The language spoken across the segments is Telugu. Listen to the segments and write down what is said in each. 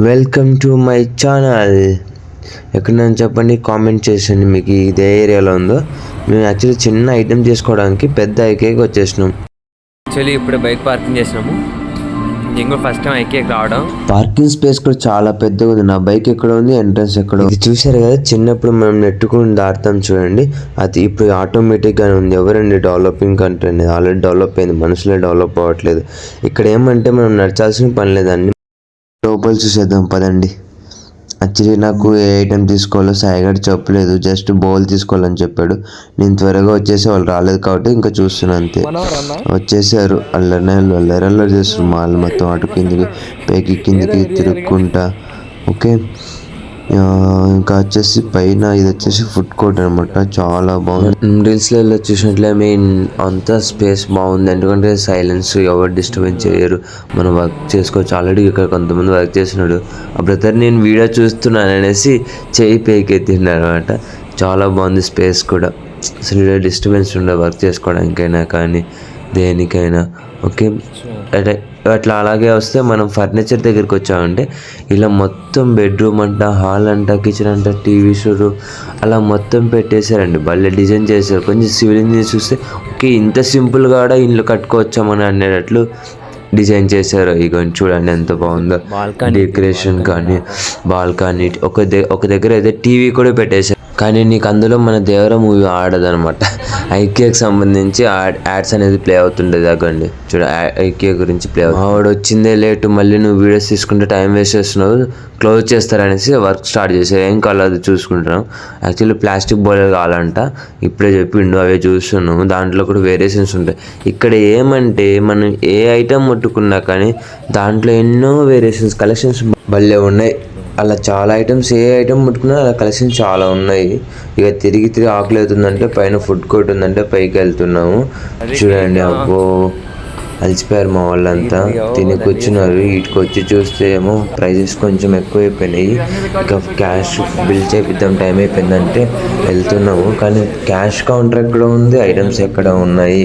Welcome to my channel. ఎక్కడైనా చెప్పండి, కామెంట్ చేసండి మీకు ఇదే ఏరియాలో ఉందో. మేము యాక్చువల్లీ చిన్న ఐటెం చేసుకోవడానికి పెద్ద ఐకేకి వచ్చేసినాం. యాక్చువల్లీ ఇప్పుడు బైక్ పార్కింగ్ చేసినాము. నేను కూడా ఫస్ట్ టైం ఐకేకి రావడం. పార్కింగ్ స్పేస్ కూడా చాలా పెద్దగా ఉంది. నా బైక్ ఎక్కడ ఉంది, ఎంట్రన్స్ ఎక్కడ ఉంది. ఇది చూసారు కదా, చిన్నప్పుడు మనం నెట్టుకుని దాటుతాం చూడండి, అది ఇప్పుడు ఆటోమేటిక్గానే ఉంది. ఎవరండి డెవలపింగ్ కంట్రీ అనేది, ఆల్రెడీ డెవలప్ అయింది, మనుషులే డెవలప్ అవ్వట్లేదు. ఇక్కడ ఏమంటే మనం నడచాల్సిన పని లేదు, అన్ని లోపల చూసేద్దాం పదండి. యాక్చువల్లీ నాకు ఏ ఐటెం తీసుకోవాలో సాయిగాడు చెప్పలేదు, జస్ట్ బౌల్ తీసుకోవాలని చెప్పాడు. నేను త్వరగా వచ్చేసి వాళ్ళు రాలేదు కాబట్టి ఇంకా చూస్తున్నా అంతే. వచ్చేసారు, అల్లరి చేస్తారు మాల్ మొత్తం, అటు కిందికి పైకి కిందికి తిరుక్కుంటా. ఓకే, ఇంకా వచ్చేసి పైన ఇది వచ్చేసి ఫుడ్ కోర్ట్ అనమాట, చాలా బాగుంది. రీల్స్లో చూసినట్లే మెయిన్ అంతా స్పేస్ బాగుంది, ఎందుకంటే సైలెన్స్, ఎవరు డిస్టర్బెన్స్ చేయరు, మనం వర్క్ చేసుకోవచ్చు. ఆల్రెడీ ఇక్కడ కొంతమంది వర్క్ చేస్తున్నాడు. ఆ బ్రదర్ నేను వీడియో చూస్తున్నాను అనేసి చేయి పైకి ఎత్తిండు అనమాట. చాలా బాగుంది స్పేస్ కూడా, అసలు డిస్టర్బెన్స్ ఉండదు వర్క్ చేసుకోవడానికైనా కానీ దేనికైనా. ఓకే, అట్లా అలాగే వస్తే మనం ఫర్నిచర్ దగ్గరికి వచ్చామంటే ఇలా మొత్తం బెడ్రూమ్ అంట, హాల్ అంట, కిచెన్ అంట, టీవీ షోరు అలా మొత్తం పెట్టేశారండి. భలే డిజైన్ చేశారు. కొంచెం సివిల్ ఇంజనీర్ చూస్తే ఓకే ఇంత సింపుల్గా కూడా ఇల్లు కట్టుకోవచ్చామని అనేటట్లు డిజైన్ చేశారు. ఇక చూడండి ఎంత బాగుందో డెకరేషన్ కానీ, బాల్కనీ ఒక దగ్గర అయితే టీవీ కూడా పెట్టేశారు. కానీ నీకు అందులో మన దేవర మూవీ ఆడదనమాట. ఐకేకి సంబంధించి యాడ్స్ అనేది ప్లే అవుతుండేది. అగ్గండి చూడ, ఐకే గురించి ప్లే అవుతుంది. ఆవిడ వచ్చిందే లేటు, మళ్ళీ నువ్వు వీడియోస్ తీసుకుంటే టైం వేస్ట్ చేస్తున్నావు, క్లోజ్ చేస్తారనేసి వర్క్ స్టార్ట్ చేశారు. ఏం కావాలో అది చూసుకుంటున్నాం. యాక్చువల్లీ ప్లాస్టిక్ బౌలర్ కావాలంట, ఇప్పుడే చెప్పిండు, అవే చూస్తున్నాము. దాంట్లో కూడా వేరియేషన్స్ ఉంటాయి. ఇక్కడ ఏమంటే మనం ఏ ఐటెం ముట్టుకున్నా కానీ దాంట్లో ఎన్నో వేరియేషన్స్, కలెక్షన్స్ భలే ఉన్నాయి. అలా చాలా ఐటమ్స్, ఏ ఐటమ్ ముట్టుకున్నా అలా కలెక్షన్ చాలా ఉన్నాయి. ఇక తిరిగి ఆకలి అవుతుందంటే పైన ఫుడ్ కోర్ట్ ఉందంటే పైకి వెళ్తున్నాము. చూడండి, అబ్బో అలసిపోయారు మా వాళ్ళంతా, తిని కూర్చున్నారు. వీటికి వచ్చి చూస్తే ఏమో ప్రైజెస్ కొంచెం ఎక్కువైపోయినాయి. ఇక క్యాష్ బిల్ చేపిద్దాం, టైం అయిపోయిందంటే వెళ్తున్నాము. కానీ క్యాష్ కౌంటర్ ఎక్కడ ఉంది, ఐటమ్స్ ఎక్కడ ఉన్నాయి.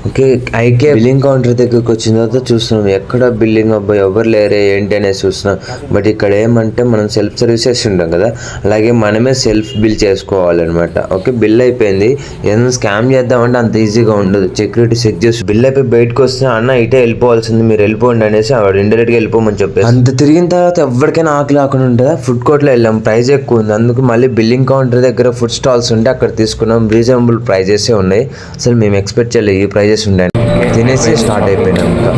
ఓకే, ఐకే బిల్లింగ్ కౌంటర్ దగ్గరికి వచ్చిన తర్వాత చూస్తున్నాం ఎక్కడ బిల్లింగ్, అబ్బాయి ఎవరు లేరే ఏంటి అనేసి చూస్తున్నాం. బట్ ఇక్కడ ఏమంటే మనం సెల్ఫ్ సర్వీసెస్ ఉంటాం కదా, అలాగే మనమే సెల్ఫ్ బిల్ చేసుకోవాలన్నమాట. ఓకే, బిల్ అయిపోయింది, ఏదైనా స్కామ్ చేద్దామంటే అంత ఈజీగా ఉండదు. సెక్యూరిటీ చెక్ చేసి బిల్ అయిపోయి బయటకు వస్తే అన్న ఇటే వెళ్ళిపోవాల్సింది, మీరు వెళ్ళిపోండి అనేసి ఆవిడ ఇండైరెక్ట్గా వెళ్ళిపోమని చెప్పేసి. అంత తిరిగిన తర్వాత ఎవరికైనా ఆకలి ఆకుండా ఉంటుందా? ఫుడ్ కోర్ట్లో వెళ్ళాం, ప్రైస్ ఎక్కువ ఉంది, అందుకు మళ్ళీ బిల్లింగ్ కౌంటర్ దగ్గర ఫుడ్ స్టాల్స్ ఉంటే అక్కడ తీసుకున్నాం. రీజనబుల్ ప్రైజెసే ఉన్నాయి, అసలు మేము ఎక్స్పెక్ట్ చేయలేదు ఈ ప్రైజెస్ ఉండాలి. తినేసి స్టార్ట్ అయిపోయినాం ఇంకా.